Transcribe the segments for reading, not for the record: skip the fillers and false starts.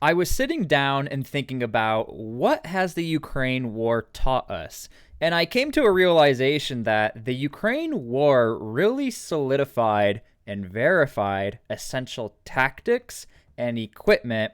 I was sitting down and thinking about what has the Ukraine war taught us? And I came to a realization that the Ukraine war really solidified and verified essential tactics and equipment,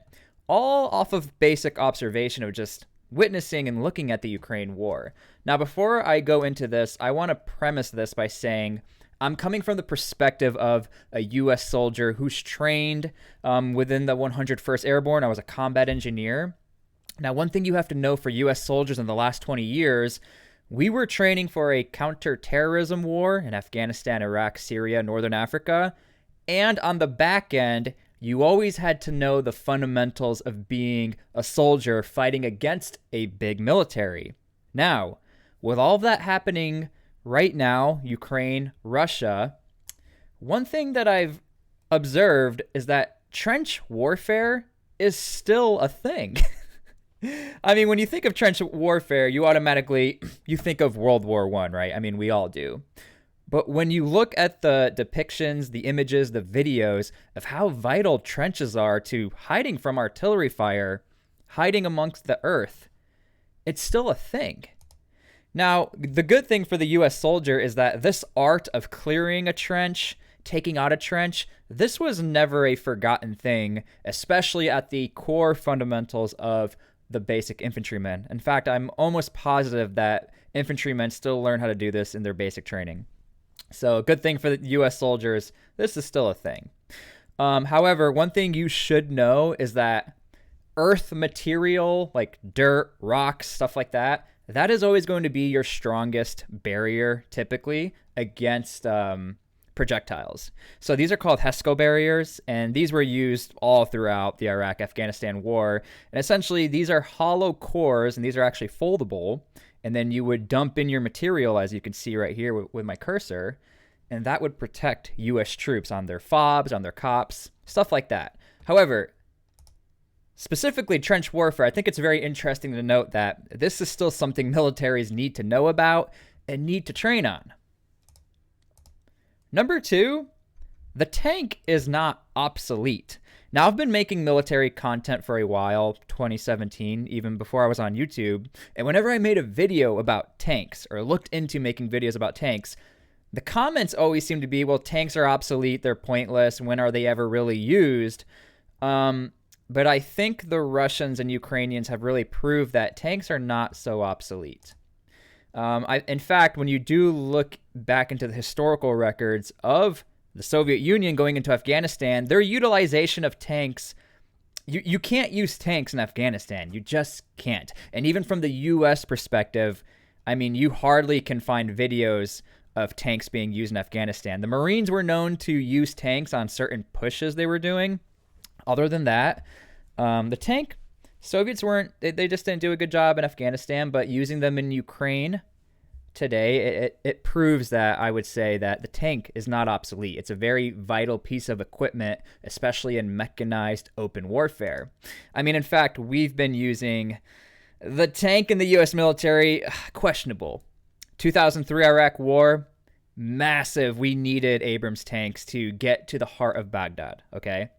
all off of basic observation of just witnessing and looking at the Ukraine war. Now, before I go into this, I want to premise this by saying I'm coming from the perspective of a U.S. soldier who's trained within the 101st Airborne. I was a combat engineer. Now, one thing you have to know for U.S. soldiers in the last 20 years, we were training for a counterterrorism war in Afghanistan, Iraq, Syria, Northern Africa. And on the back end, you always had to know the fundamentals of being a soldier fighting against a big military. Now, with all of that happening right now, Ukraine, Russia, one thing that I've observed is that trench warfare is still a thing. I mean, when you think of trench warfare, you automatically you think of World War I, right? I mean, we all do. But when you look at the depictions, the images, the videos of how vital trenches are to hiding from artillery fire, hiding amongst the earth, it's still a thing. Now, the good thing for the U.S. soldier is that this art of clearing a trench, taking out a trench, this was never a forgotten thing, especially at the core fundamentals of the basic infantryman. In fact, I'm almost positive that infantrymen still learn how to do this in their basic training. So, good thing for the U.S. soldiers, this is still a thing. However, one thing you should know is that earth material, like dirt, rocks, stuff like that, that is always going to be your strongest barrier, typically, against projectiles. So these are called HESCO barriers, and these were used all throughout the Iraq-Afghanistan war. And essentially, these are hollow cores, and these are actually foldable. And then you would dump in your material, as you can see right here with my cursor, and that would protect U.S. troops on their FOBs, on their COPs, stuff like that. However, specifically trench warfare, I think it's very interesting to note that this is still something militaries need to know about and need to train on. Number 2, the tank is not obsolete. Now, I've been making military content for a while, 2017, even before I was on YouTube, and whenever I made a video about tanks or looked into making videos about tanks, the comments always seem to be, well, tanks are obsolete, they're pointless, when are they ever really used? But I think the Russians and Ukrainians have really proved that tanks are not so obsolete. In fact, when you do look back into the historical records of the Soviet Union going into Afghanistan, their utilization of tanks, you can't use tanks in Afghanistan. You just can't. And even from the U.S. perspective, I mean, you hardly can find videos of tanks being used in Afghanistan. The Marines were known to use tanks on certain pushes they were doing. Other than that, the tank, Soviets weren't, they just didn't do a good job in Afghanistan, but using them in Ukraine today, it proves that I would say that the tank is not obsolete. It's a very vital piece of equipment, especially in mechanized open warfare. I mean, in fact, we've been using the tank in the U.S. military, questionable. 2003 Iraq War, massive. We needed Abrams tanks to get to the heart of Baghdad, okay?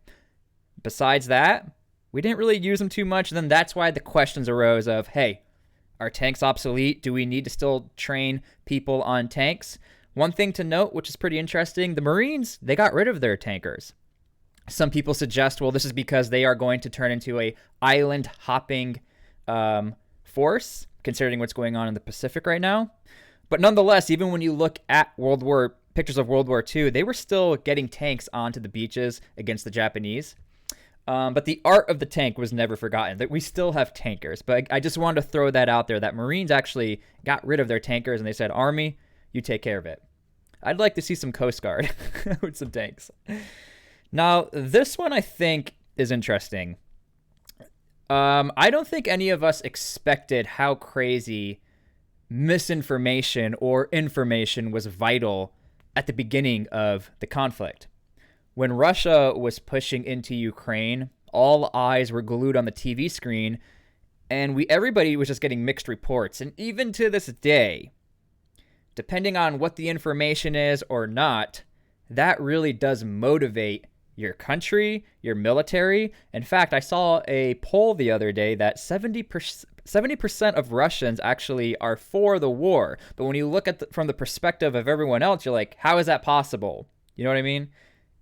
Besides that, we didn't really use them too much. Then that's why the questions arose of, hey, are tanks obsolete? Do we need to still train people on tanks? One thing to note, which is pretty interesting, the Marines, they got rid of their tankers. Some people suggest, well, this is because they are going to turn into a island hopping force, considering what's going on in the Pacific right now. But nonetheless, even when you look at pictures of World War II, they were still getting tanks onto the beaches against the Japanese. But the art of the tank was never forgotten. That we still have tankers. But I just wanted to throw that out there, that Marines actually got rid of their tankers and they said, Army, you take care of it. I'd like to see some Coast Guard with some tanks. Now, this one I think is interesting. I don't think any of us expected how crazy misinformation or information was vital at the beginning of the conflict. When Russia was pushing into Ukraine, all eyes were glued on the TV screen, and everybody was just getting mixed reports. And even to this day, depending on what the information is or not, that really does motivate your country, your military. In fact, I saw a poll the other day that 70% of Russians actually are for the war. But when you look at from the perspective of everyone else, you're like, how is that possible? You know what I mean?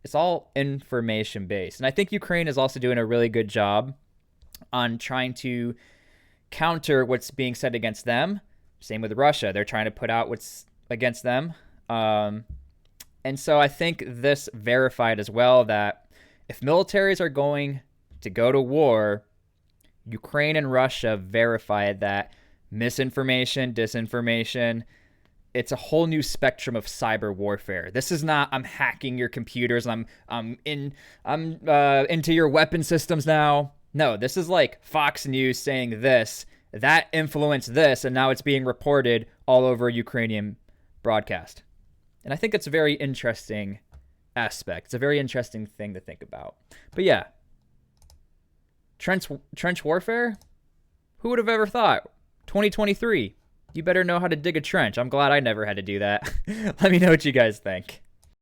It's all information based. And I think Ukraine is also doing a really good job on trying to counter what's being said against them. Same with Russia. They're trying to put out what's against them. And so I think this verified as well that if militaries are going to go to war, Ukraine and Russia verified that misinformation, disinformation, it's a whole new spectrum of cyber warfare. This is not I'm hacking your computers, I'm into your weapon systems now. No, this is like Fox News saying this, that influenced this, and now it's being reported all over Ukrainian broadcast. And I think it's a very interesting aspect. It's a very interesting thing to think about. But yeah, trench warfare? Who would have ever thought? 2023. You better know how to dig a trench. I'm glad I never had to do that. Let me know what you guys think.